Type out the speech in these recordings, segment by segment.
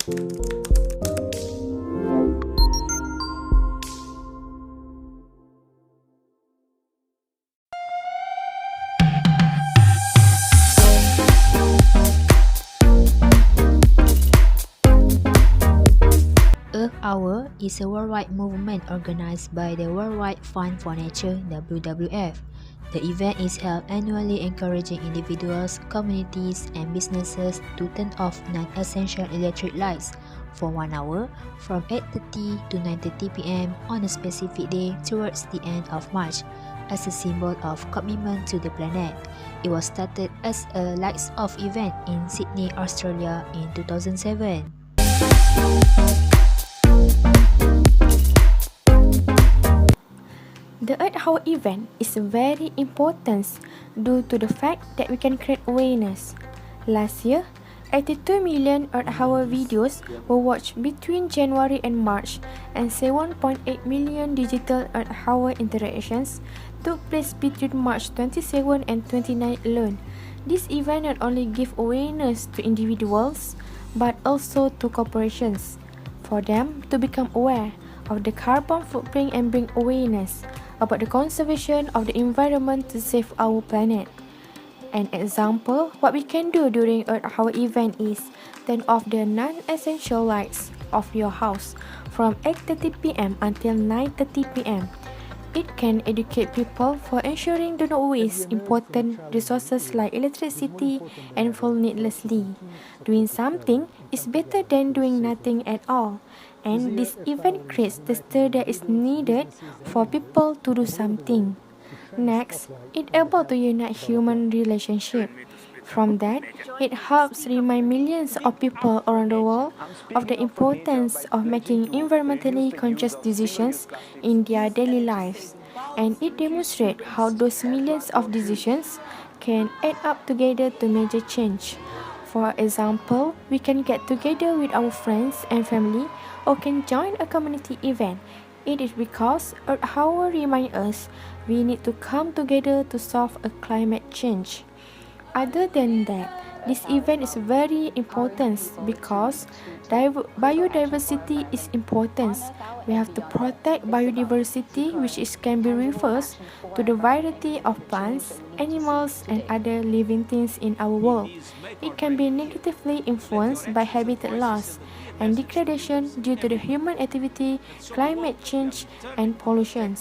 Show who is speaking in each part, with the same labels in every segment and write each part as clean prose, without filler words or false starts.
Speaker 1: Earth Hour is a worldwide movement organized by the Worldwide Fund for Nature (WWF). The event is held annually, encouraging individuals, communities, and businesses to turn off non-essential electric lights for 1 hour from 8:30 to 9:30 p.m. on a specific day towards the end of March, as a symbol of commitment to the planet. It was started as a lights off event in Sydney, Australia in 2007.
Speaker 2: The Earth Hour event is very important due to the fact that we can create awareness. Last year, 82 million Earth Hour videos were watched between January and March, and 7.8 million digital Earth Hour interactions took place between March 27 and 29 alone. This event not only gives awareness to individuals, but also to corporations, for them to become aware of the carbon footprint and bring awareness about the conservation of the environment to save our planet. An example, what we can do during Earth Hour event is turn off the non-essential lights of your house from 8:30 p.m. until 9:30 p.m. It can educate people for ensuring do not waste important resources like electricity and fuel needlessly. Doing something is better than doing nothing at all, and this event creates the stir that is needed for people to do something. Next, it able to unite human relationship. From that, it helps remind millions of people around the world of the importance of making environmentally conscious decisions in their daily lives. And it demonstrates how those millions of decisions can add up together to major change. For example, we can get together with our friends and family or can join a community event. It is because Earth Hour reminds us we need to come together to solve a climate change. Other than that, this event is very important because biodiversity is important. We have to protect biodiversity, which can be referred to the variety of plants, animals, and other living things in our world. It can be negatively influenced by habitat loss and degradation due to the human activity, climate change, and pollution.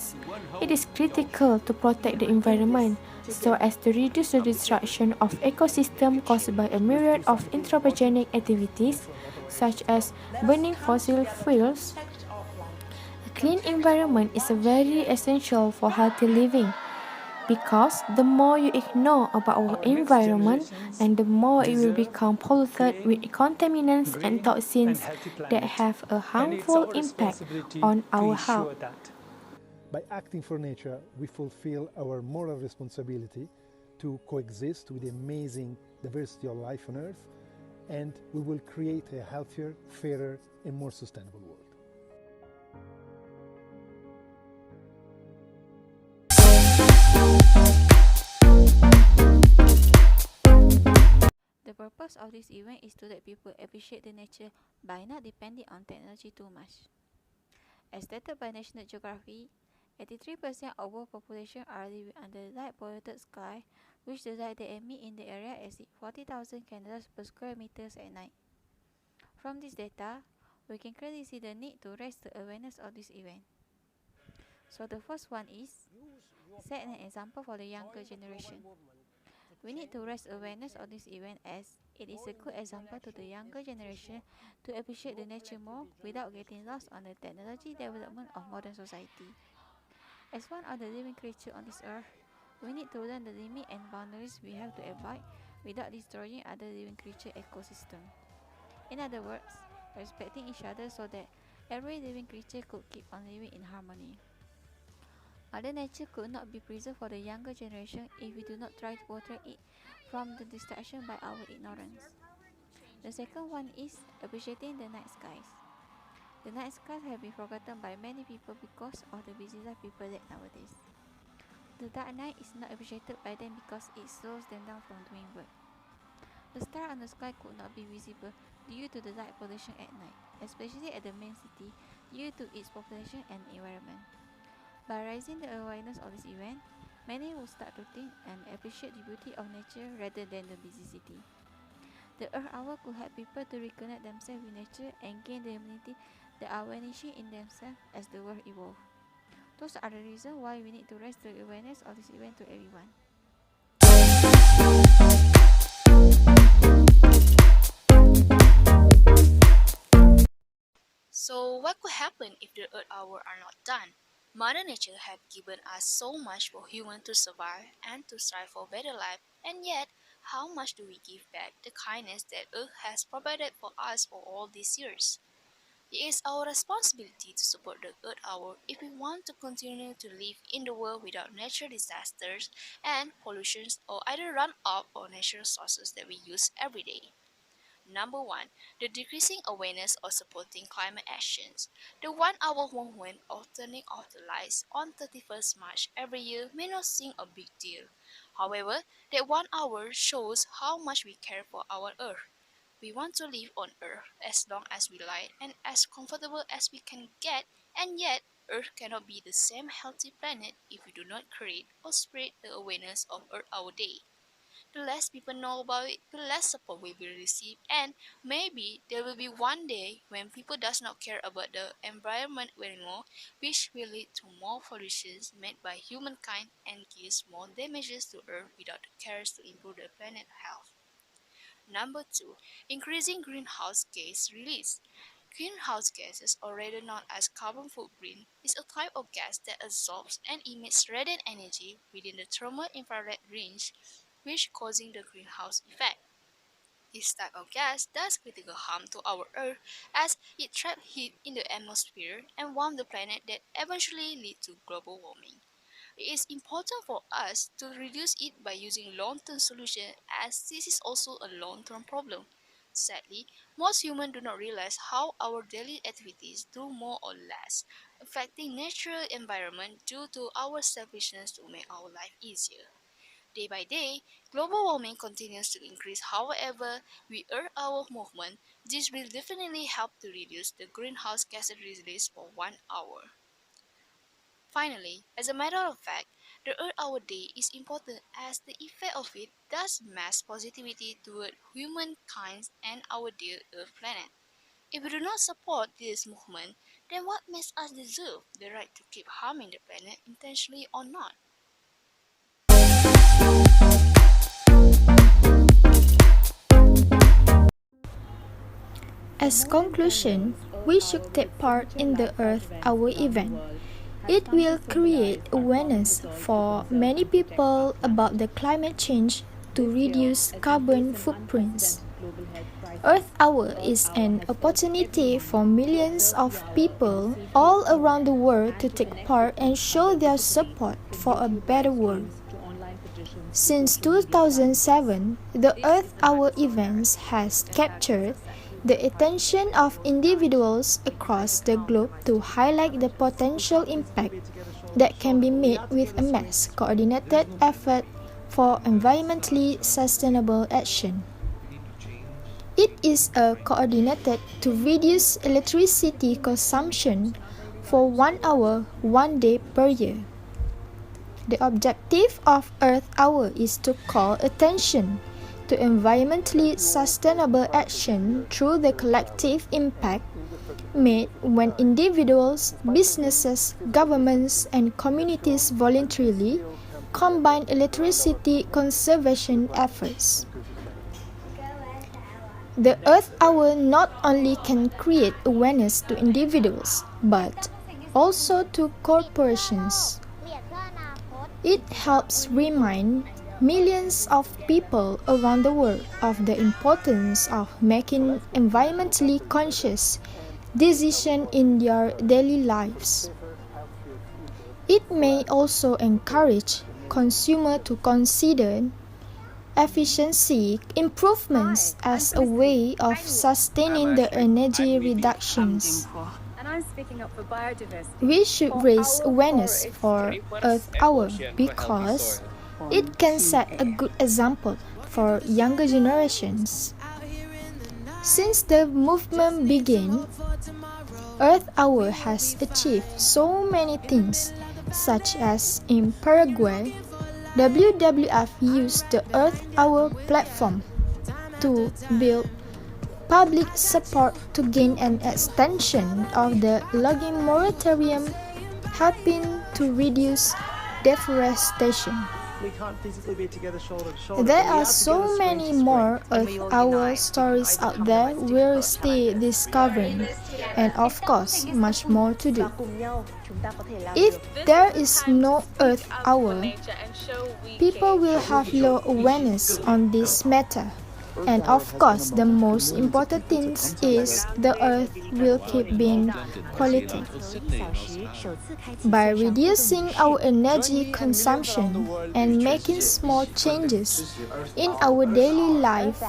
Speaker 2: It is critical to protect the environment so as to reduce the destruction of ecosystem caused by a myriad of anthropogenic activities such as burning fossil fuels. A clean environment is very essential for healthy living because the more you ignore about our environment and the more it will become polluted with contaminants and toxins that have a harmful impact on our health.
Speaker 3: By acting for nature, we fulfill our moral responsibility to coexist with the amazing diversity of life on Earth, and we will create a healthier, fairer, and more sustainable world.
Speaker 4: The purpose of this event is to let people appreciate the nature by not depending on technology too much. As stated by National Geographic, 83% of world population are living under light polluted sky, which the light they emit in the area exceed 40,000 candles per square meters at night. From this data, we can clearly see the need to raise the awareness of this event. So the first one is set an example for the younger generation. We need to raise awareness of this event as it is a good example to the younger generation to appreciate the nature more without getting lost on the technology development of modern society. As one of the living creatures on this earth, we need to learn the limit and boundaries we have to abide without destroying other living creature ecosystem. In other words, respecting each other so that every living creature could keep on living in harmony. Mother Nature could not be preserved for the younger generation if we do not try to protect it from the destruction by our ignorance. The second one is appreciating the night skies. The night skies have been forgotten by many people because of the busy life people lead nowadays. The dark night is not appreciated by them because it slows them down from doing work. A star on the sky could not be visible due to the light pollution at night, especially at the main city due to its population and environment. By raising the awareness of this event, many will start to think and appreciate the beauty of nature rather than the busy city. The Earth Hour could help people to reconnect themselves with nature and gain the immunity that are vanishing in themselves as the world evolves. Those are the reasons why we need to raise the awareness of this event to everyone.
Speaker 5: So what could happen if the Earth Hour are not done? Mother Nature has given us so much for humans to survive and to strive for better life, and yet, how much do we give back the kindness that Earth has provided for us for all these years? It is our responsibility to support the Earth Hour if we want to continue to live in the world without natural disasters and pollutions or either run out of natural sources that we use every day. Number 1. The decreasing awareness of supporting climate actions. The 1 hour movement of turning off the lights on 31st March every year may not seem a big deal. However, that 1 hour shows how much we care for our Earth. We want to live on Earth as long as we like and as comfortable as we can get, and yet Earth cannot be the same healthy planet if we do not create or spread the awareness of Earth Hour Day. The less people know about it, the less support will be received, and maybe there will be one day when people does not care about the environment anymore, which will lead to more pollutions made by humankind and cause more damages to Earth without the cares to improve the planet health. Number 2. Increasing greenhouse gas release. Greenhouse gases, or rather known as carbon footprint, is a type of gas that absorbs and emits radiant energy within the thermal infrared range, which causing the greenhouse effect. This type of gas does critical harm to our Earth as it traps heat in the atmosphere and warms the planet that eventually lead to global warming. It is important for us to reduce it by using long-term solutions as this is also a long-term problem. Sadly, most humans do not realize how our daily activities do more or less, affecting natural environment due to our selfishness to make our life easier. Day by day, global warming continues to increase. However, with Earth Hour movement, this will definitely help to reduce the greenhouse gas release for 1 hour. Finally, as a matter of fact, the Earth Hour Day is important as the effect of it does mass positivity toward humankind and our dear Earth planet. If we do not support this movement, then what makes us deserve the right to keep harming the planet intentionally or not?
Speaker 2: As conclusion, we should take part in the Earth Hour event. It will create awareness for many people about the climate change to reduce carbon footprints. Earth Hour is an opportunity for millions of people all around the world to take part and show their support for a better world. Since 2007, the Earth Hour events has captured the attention of individuals across the globe to highlight the potential impact that can be made with a mass coordinated effort for environmentally sustainable action. It is coordinated to reduce electricity consumption for 1 hour, 1 day per year. The objective of Earth Hour is to call attention to environmentally sustainable action through the collective impact made when individuals, businesses, governments, and communities voluntarily combine electricity conservation efforts. The Earth Hour not only can create awareness to individuals, but also to corporations. It helps remind millions of people around the world of the importance of making environmentally conscious decisions in their daily lives. It may also encourage consumers to consider efficiency improvements as a way of sustaining the energy reductions. We should raise awareness for Earth Hour because it can set a good example for younger generations. Since the movement began, Earth Hour has achieved so many things, such as in Paraguay, WWF used the Earth Hour platform to build public support to gain an extension of the logging moratorium, helping to reduce deforestation.
Speaker 6: We can't physically be together shoulder to shoulder.
Speaker 2: There are so many more Earth Hour stories out there we're still discovering, and of course, much more to do. If there is no Earth Hour, people will have low awareness on this matter. And of course, the most important thing is the Earth will keep being polluted. By reducing our energy consumption and making small changes in our daily life,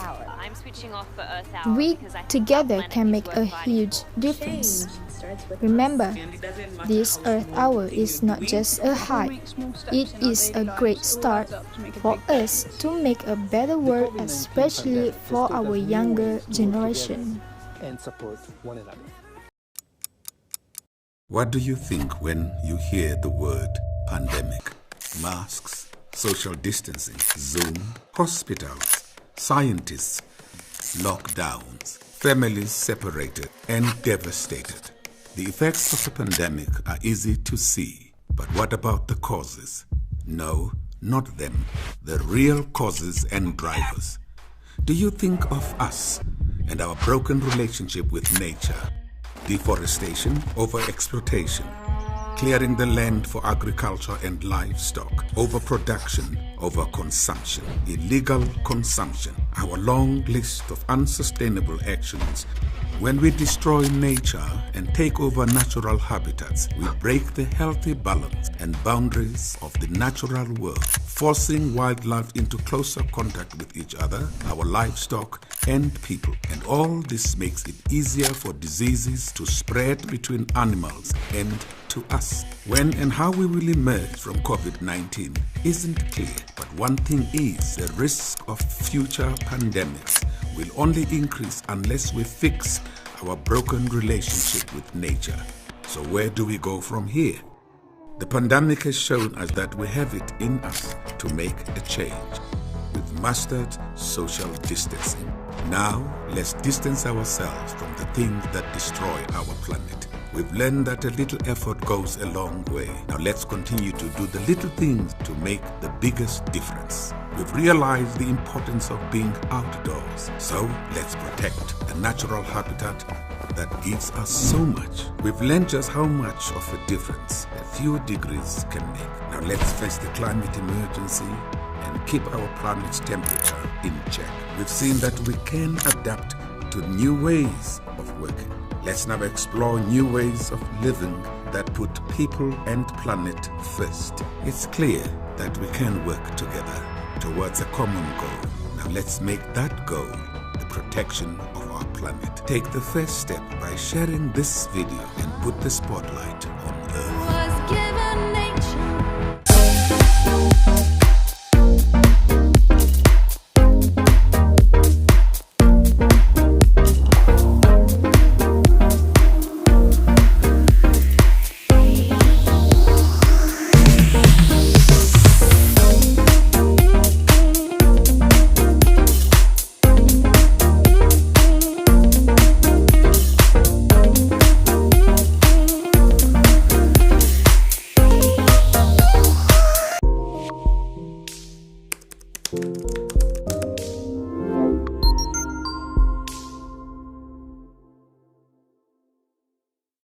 Speaker 2: we together can make a huge difference. Remember, this Earth Hour is not just a hype, it is a great start for us to make a better world, especially for our younger generation.
Speaker 3: And support one another.
Speaker 7: What do you think when you hear the word pandemic? Masks, social distancing, Zoom, hospitals, scientists, lockdowns, families separated and devastated. The effects of the pandemic are easy to see, but what about the causes? No, not them. The real causes and drivers. Do you think of us and our broken relationship with nature? Deforestation, overexploitation, clearing the land for agriculture and livestock, overproduction, overconsumption, illegal consumption, our long list of unsustainable actions. When we destroy nature and take over natural habitats, we break the healthy balance and boundaries of the natural world, forcing wildlife into closer contact with each other, our livestock and people. And all this makes it easier for diseases to spread between animals and to us. When and how we will emerge from COVID-19 isn't clear, but one thing is, the risk of future pandemics will only increase unless we fix our broken relationship with nature. So where do we go from here? The pandemic has shown us that we have it in us to make a change. We've mastered social distancing. Now, let's distance ourselves from the things that destroy our planet. We've learned that a little effort goes a long way. Now let's continue to do the little things to make the biggest difference. We've realized the importance of being outdoors. So let's protect the natural habitat that gives us so much. We've learned just how much of a difference a few degrees can make. Now let's face the climate emergency and keep our planet's temperature in check. We've seen that we can adapt to new ways of working. Let's now explore new ways of living that put people and planet first. It's clear that we can work together towards a common goal. Now let's make that goal the protection of our planet. Take the first step by sharing this video and put the spotlight on Earth.